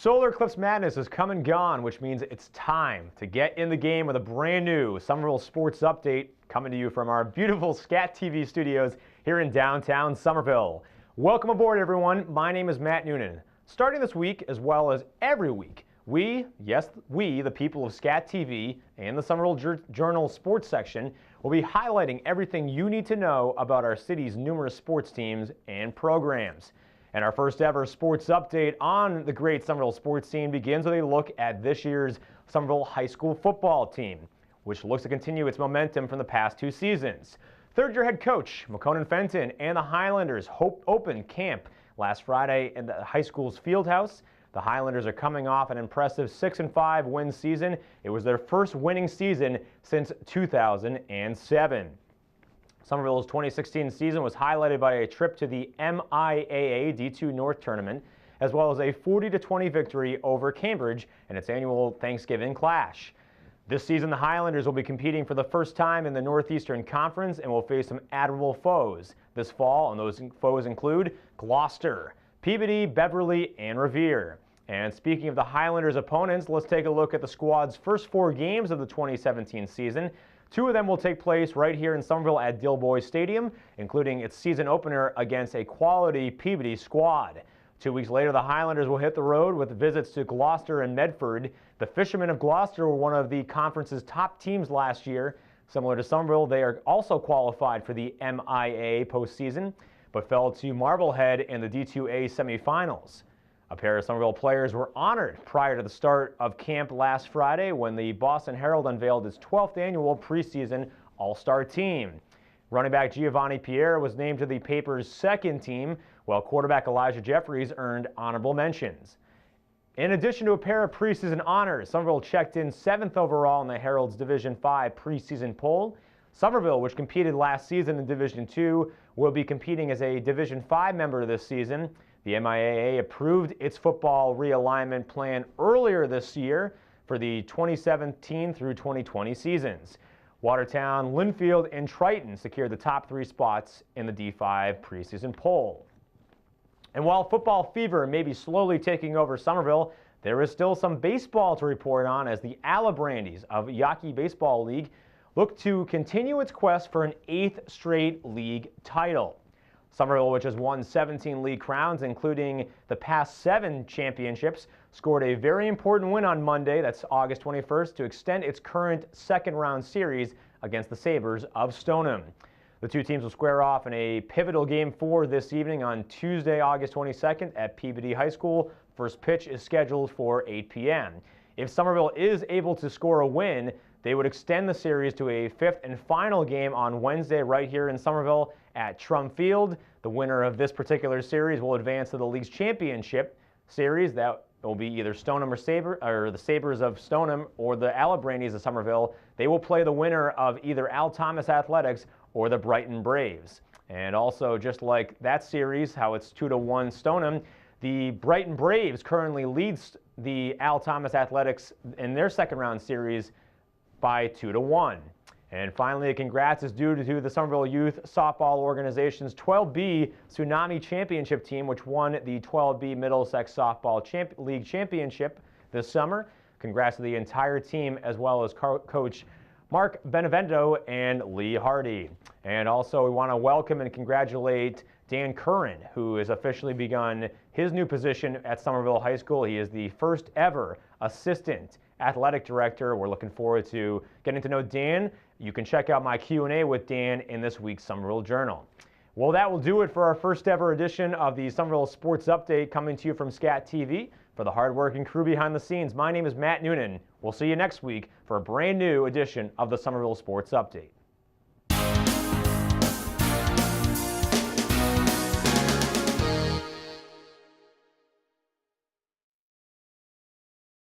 Solar Eclipse Madness is come and gone, which means it's time to get in the game with a brand new Somerville Sports update coming to you from our beautiful SCAT TV studios here in downtown Somerville. Welcome aboard, everyone. My name is Matt Noonan. Starting this week, as well as every week, we, the people of SCAT TV and the Somerville Journal Sports section, will be highlighting everything you need to know about our city's numerous sports teams and programs. And our first ever sports update on the great Somerville sports scene begins with a look at this year's Somerville High School football team, which looks to continue its momentum from the past two seasons. Third-year head coach McConan Fenton and the Highlanders opened camp last Friday in the high school's field house. The Highlanders are coming off an impressive 6-5 win season. It was their first winning season since 2007. Somerville's 2016 season was highlighted by a trip to the MIAA D2 North Tournament, as well as a 40-20 victory over Cambridge in its annual Thanksgiving clash. This season, the Highlanders will be competing for the first time in the Northeastern Conference and will face some admirable foes this fall, and those foes include Gloucester, Peabody, Beverly, and Revere. And speaking of the Highlanders' opponents, let's take a look at the squad's first four games of the 2017 season. Two of them will take place right here in Somerville at Dilboy Stadium, including its season opener against a quality Peabody squad. 2 weeks later, the Highlanders will hit the road with visits to Gloucester and Medford. The Fishermen of Gloucester were one of the conference's top teams last year. Similar to Somerville, they are also qualified for the MIA postseason, but fell to Marblehead in the D2A semifinals. A pair of Somerville players were honored prior to the start of camp last Friday when the Boston Herald unveiled its 12th annual preseason All-Star team. Running back Giovanni Pierre was named to the paper's second team, while quarterback Elijah Jeffries earned honorable mentions. In addition to a pair of preseason honors, Somerville checked in 7th overall in the Herald's Division 5 preseason poll. Somerville, which competed last season in Division 2, will be competing as a Division 5 member this season. The MIAA approved its football realignment plan earlier this year for the 2017 through 2020 seasons. Watertown, Linfield, and Triton secured the top 3 spots in the D5 preseason poll. And while football fever may be slowly taking over Somerville, there is still some baseball to report on as the Alabrandies of Yawkey Baseball League look to continue its quest for an 8th straight league title. Somerville, which has won 17 league crowns, including the past 7 championships, scored a very important win on Monday, that's August 21st, to extend its current second-round series against the Sabres of Stoneham. The two teams will square off in a pivotal Game 4 this evening on Tuesday, August 22nd at Peabody High School. First pitch is scheduled for 8 p.m. If Somerville is able to score a win, they would extend the series to a 5th and final game on Wednesday right here in Somerville at Trum Field. The winner of this particular series will advance to the league's championship series. That will be either Stoneham or the Sabres of Stoneham or the Alabrandies of Somerville. They will play the winner of either Al Thomas Athletics or the Brighton Braves. And also, just like that series, how it's 2-1 Stoneham, the Brighton Braves currently leads the Al Thomas Athletics in their second-round series by 2-1. And finally, a congrats is due to the Somerville Youth Softball Organization's 12B Tsunami Championship team, which won the 12B Middlesex Softball League Championship this summer. Congrats to the entire team, as well as Coach Mark Benevento and Lee Hardy. And also, we want to welcome and congratulate Dan Curran, who has officially begun his new position at Somerville High School. He is the first ever assistant athletic director. We're looking forward to getting to know Dan. You can check out my Q&A with Dan in this week's Somerville Journal. Well, that will do it for our first ever edition of the Somerville Sports Update, coming to you from SCAT TV. For the hardworking crew behind the scenes, my name is Matt Noonan. We'll see you next week for a brand new edition of the Somerville Sports Update.